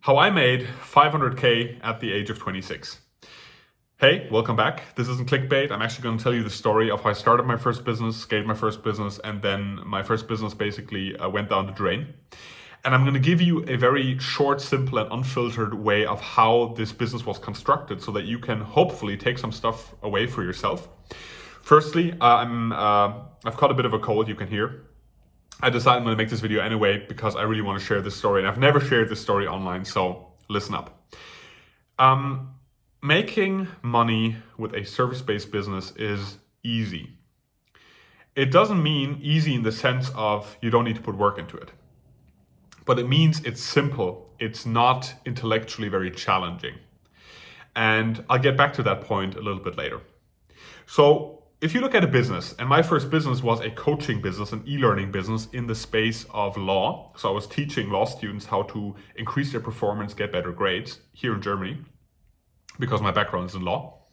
How I made 500K at the age of 26. Hey, welcome back. This isn't clickbait. I'm actually going to tell you the story of how I started my first business, scaled my first business, and then my first business basically went down the drain. And I'm going to give you a very short, simple, and unfiltered way of how this business was constructed so that you can hopefully take some stuff away for yourself. Firstly, I've caught a bit of a cold, you can hear. I decided I'm going to make this video anyway because I really want to share this story, and I've never shared this story online, so listen up. Making money with a service-based business is easy. It doesn't mean easy in the sense of you don't need to put work into it, but it means it's simple. It's not intellectually very challenging. And I'll get back to that point a little bit later. So if you look at a business, and my first business was a coaching business, an e-learning business in the space of law. So I was teaching law students how to increase their performance, get better grades here in Germany, because my background is in law.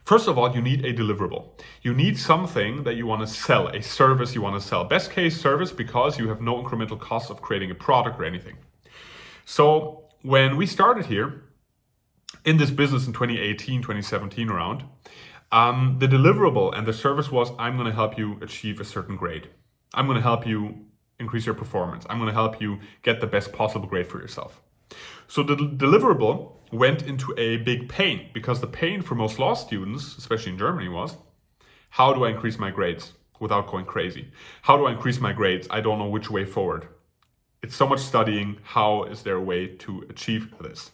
First of all, you need a deliverable. You need something that you want to sell, a service you want to sell. Best case service, because you have no incremental cost of creating a product or anything. So when we started here in this business in 2018, 2017 around, the deliverable and the service was, I'm going to help you achieve a certain grade. I'm going to help you increase your performance. I'm going to help you get the best possible grade for yourself. So the deliverable went into a big pain, because the pain for most law students, especially in Germany, was, how do I increase my grades without going crazy? How do I increase my grades? I don't know which way forward. It's so much studying. How is there a way to achieve this?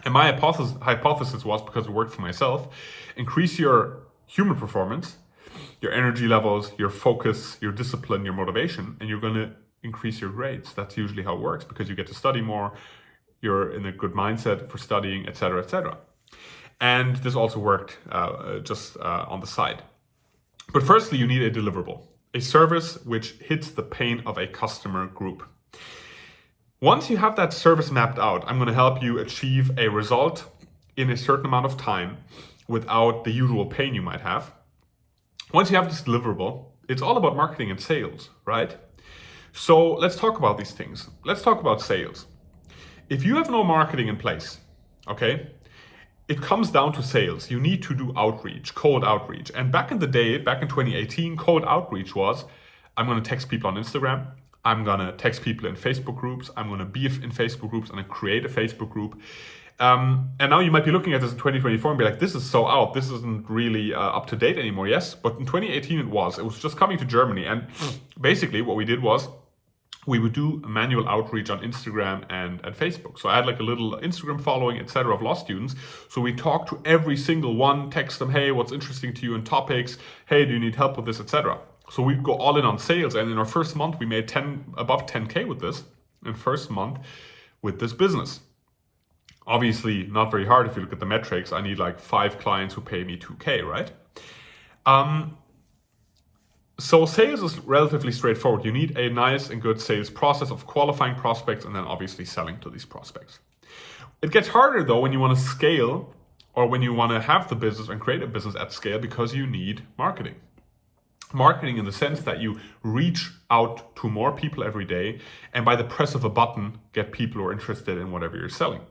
And my hypothesis was, because it worked for myself, increase your human performance, your energy levels, your focus, your discipline, your motivation, and you're going to increase your grades. That's usually how it works, because you get to study more, you're in a good mindset for studying, etc., etc. And this also worked on the side. But firstly, you need a deliverable, a service which hits the pain of a customer group. Once you have that service mapped out, I'm going to help you achieve a result in a certain amount of time without the usual pain you might have. Once you have this deliverable, it's all about marketing and sales, right? So let's talk about these things. Let's talk about sales. If you have no marketing in place, okay, it comes down to sales. You need to do outreach, cold outreach. And back in the day, back in 2018, cold outreach was, I'm going to text people on Instagram. I'm going to text people in Facebook groups. I'm going to be in Facebook groups. I'm going to create a Facebook group. And now you might be looking at this in 2024 and be like, this is so out. This isn't really up to date anymore. Yes, but in 2018 it was. It was just coming to Germany. And basically what we did was, we would do manual outreach on Instagram and Facebook. So I had like a little Instagram following, etc., of law students. So we talked to every single one, text them, hey, what's interesting to you in topics? Hey, do you need help with this, etc. So we'd go all in on sales. And in our first month, we made above 10K with this, in first month with this business. Obviously, not very hard if you look at the metrics. I need like 5 clients who pay me 2K, right? So sales is relatively straightforward. You need a nice and good sales process of qualifying prospects and then obviously selling to these prospects. It gets harder though when you want to scale, or when you want to have the business and create a business at scale, because you need marketing. Marketing in the sense that you reach out to more people every day, and by the press of a button, get people who are interested in whatever you're selling.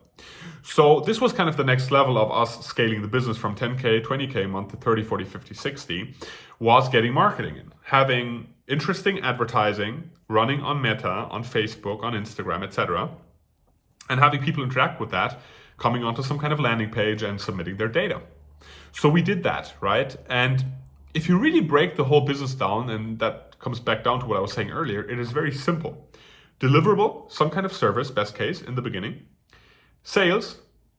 So this was kind of the next level of us scaling the business from 10K, 20K a month to 30, 40, 50, 60, was getting marketing in. Having interesting advertising, running on Meta, on Facebook, on Instagram, etc. And having people interact with that, coming onto some kind of landing page and submitting their data. So we did that, right? And if you really break the whole business down, and that comes back down to what I was saying earlier, it is very simple. Deliverable, some kind of service, best case in the beginning. Sales,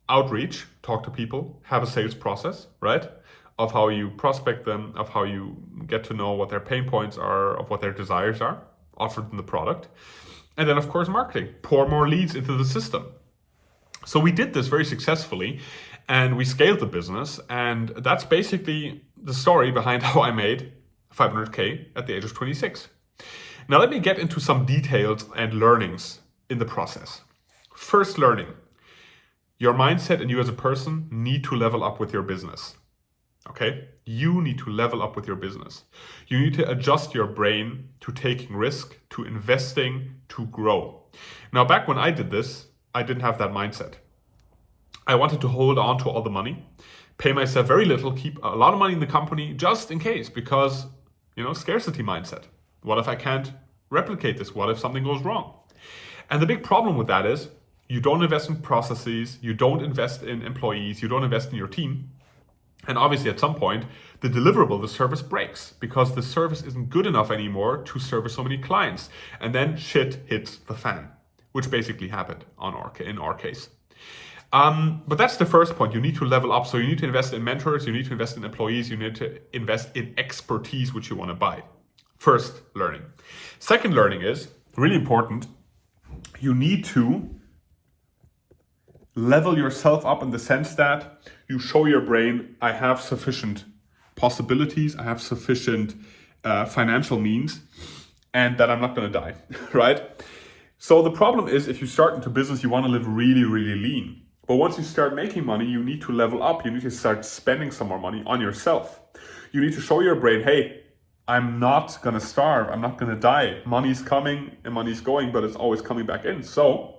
outreach, talk to people, have a sales process, right? Of how you prospect them, of how you get to know what their pain points are, of what their desires are, offer them the product. And then of course, marketing, pour more leads into the system. So we did this very successfully, and we scaled the business, and that's basically the story behind how I made 500K at the age of 26. Now let me get into some details and learnings in the process. First learning, your mindset and you as a person need to level up with your business. Okay? You need to level up with your business. You need to adjust your brain to taking risk, to investing, to grow. Now, back when I did this, I didn't have that mindset. I wanted to hold on to all the money, pay myself very little, keep a lot of money in the company just in case, because, scarcity mindset. What if I can't replicate this? What if something goes wrong? And the big problem with that is you don't invest in processes, you don't invest in employees, you don't invest in your team. And obviously at some point, the deliverable, the service breaks because the service isn't good enough anymore to service so many clients. And then shit hits the fan, which basically happened in our case. But that's the first point. You need to level up. So you need to invest in mentors, you need to invest in employees, you need to invest in expertise, which you want to buy. First, learning. Second, learning is really important. You need to level yourself up in the sense that you show your brain, I have sufficient possibilities, I have sufficient financial means, and that I'm not going to die, right? So the problem is if you start into business, you want to live really, really lean. But once you start making money, you need to level up. You need to start spending some more money on yourself. You need to show your brain, hey, I'm not going to starve. I'm not going to die. Money's coming and money's going, but it's always coming back in. So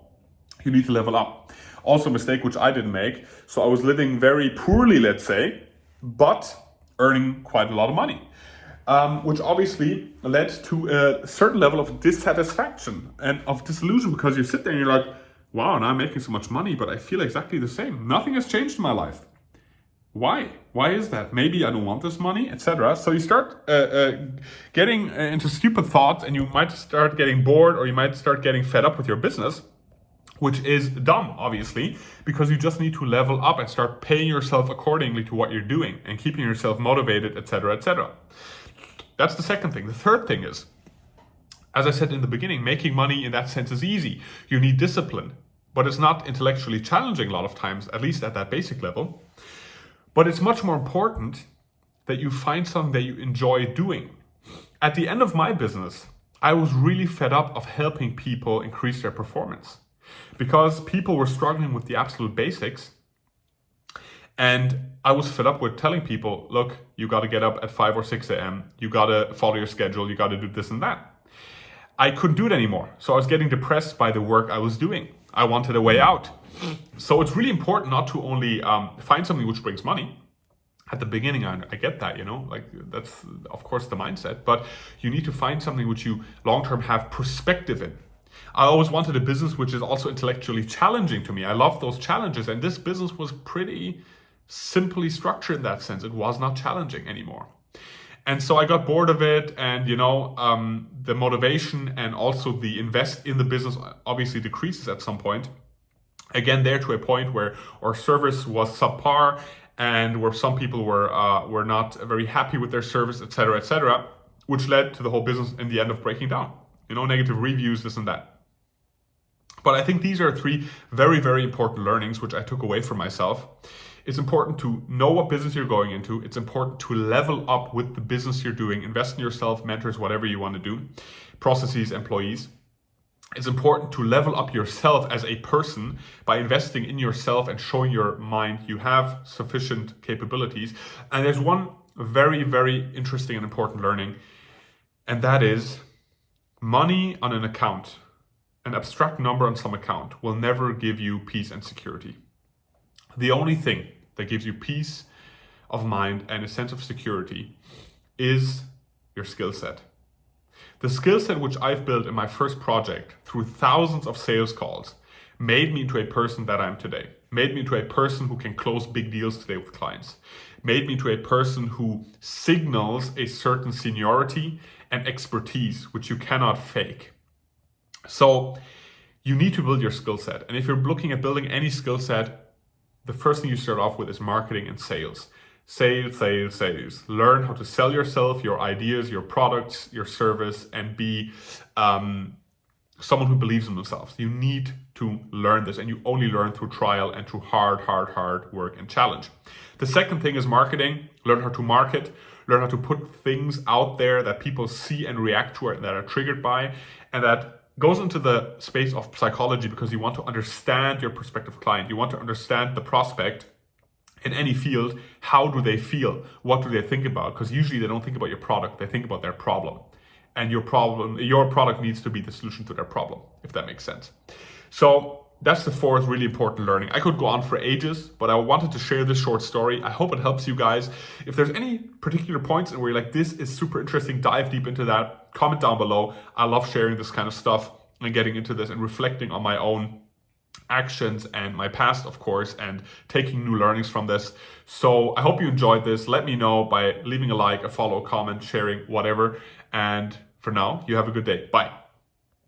you need to level up. Also a mistake which I didn't make. So I was living very poorly, let's say, but earning quite a lot of money, which obviously led to a certain level of dissatisfaction and of disillusion, because you sit there and you're like, wow, now I'm making so much money, but I feel exactly the same. Nothing has changed in my life. Why? Why is that? Maybe I don't want this money, etc. So you start getting into stupid thoughts, and you might start getting bored, or you might start getting fed up with your business, which is dumb, obviously, because you just need to level up and start paying yourself accordingly to what you're doing and keeping yourself motivated, etc., etc. That's the second thing. The third thing is, as I said in the beginning, making money in that sense is easy. You need discipline, but it's not intellectually challenging a lot of times, at least at that basic level. But it's much more important that you find something that you enjoy doing. At the end of my business, I was really fed up of helping people increase their performance, because people were struggling with the absolute basics. And I was fed up with telling people, look, you got to get up at 5 or 6 a.m. You got to follow your schedule. You got to do this and that. I couldn't do it anymore. So I was getting depressed by the work I was doing. I wanted a way out. So it's really important not to only find something which brings money. At the beginning, I get that, like that's of course the mindset, but you need to find something which you long-term have perspective in. I always wanted a business which is also intellectually challenging to me. I love those challenges, and this business was pretty simply structured in that sense. It was not challenging anymore. And so I got bored of it, and the motivation and also the invest in the business obviously decreases at some point. Again, there to a point where our service was subpar, and where some people were not very happy with their service, etc., which led to the whole business in the end of breaking down. Negative reviews, this and that. But I think these are 3 very, very important learnings which I took away from myself. It's important to know what business you're going into. It's important to level up with the business you're doing, invest in yourself, mentors, whatever you want to do, processes, employees. It's important to level up yourself as a person by investing in yourself and showing your mind you have sufficient capabilities. And there's one very, very interesting and important learning, and that is money on an account, an abstract number on some account, will never give you peace and security. The only thing that gives you peace of mind and a sense of security is your skill set. The skill set which I've built in my first project through thousands of sales calls made me into a person that I am today, made me into a person who can close big deals today with clients, made me into a person who signals a certain seniority and expertise, which you cannot fake. So you need to build your skill set. And if you're looking at building any skill set, the first thing you start off with is marketing and sales. Sales, sales, sales. Learn how to sell yourself, your ideas, your products, your service, and be someone who believes in themselves. You need to learn this, and you only learn through trial and through hard work and challenge. The second thing is marketing. Learn how to market. Learn how to put things out there that people see and react to, and that are triggered by, and that goes into the space of psychology, because you want to understand your prospective client. You want to understand the prospect in any field. How do they feel? What do they think about? Because usually they don't think about your product, they think about their problem. And your product needs to be the solution to their problem, if that makes sense. So That's the fourth really important learning. I could go on for ages, but I wanted to share this short story. I hope it helps you guys. If there's any particular points where you're like, this is super interesting, dive deep into that, comment down below. I love sharing this kind of stuff and getting into this and reflecting on my own actions and my past, of course, and taking new learnings from this. So I hope you enjoyed this. Let me know by leaving a like, a follow, comment, sharing, whatever. And for now, you have a good day. Bye.